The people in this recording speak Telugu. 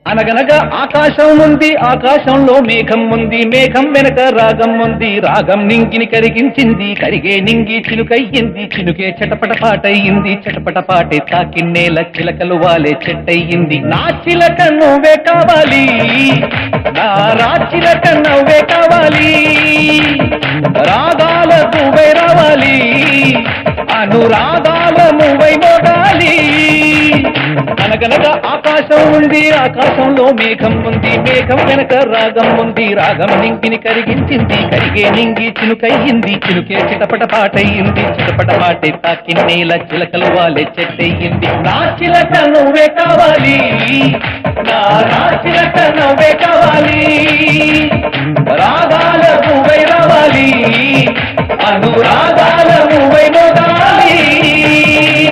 అనగనగా ఆకాశం ఉంది, ఆకాశంలో మేఘం ఉంది, మేఘం వెనక రాగం ఉంది, రాగం నింగిని కరిగించింది, కరిగే నింగి చినుకయ్యింది, చినుకే చటపట పాటయ్యింది, చటపట పాటే తాకిన్నేల చిలకలు వాలే చెట్టయ్యింది. నా చిలక నువ్వే కావాలి, నా రాచిలక నవ్వే కావాలి, రాగాల నువ్వై రావాలి, అనురాగాల నువ్వై మోగాలి. అనగనగా ఆకాశం ఉంది, ఆకాశంలో మేఘం ఉంది, మేఘం వెనక రాగం ఉంది, రాగం నింగిని కరిగించింది, కరిగే నింగి చినుకయ్యింది, చినుకే చిటపట పాటయ్యింది, చిటపట పాటే తాకిన్నేల చిలకలు వాలే చెట్టయ్యింది. నా చిలక నువ్వే కావాలి, నా చిలక నువ్వే కావాలి, రాగాల నువ్వై రావాలి, అనురాగాల నువ్వై మోగాలి.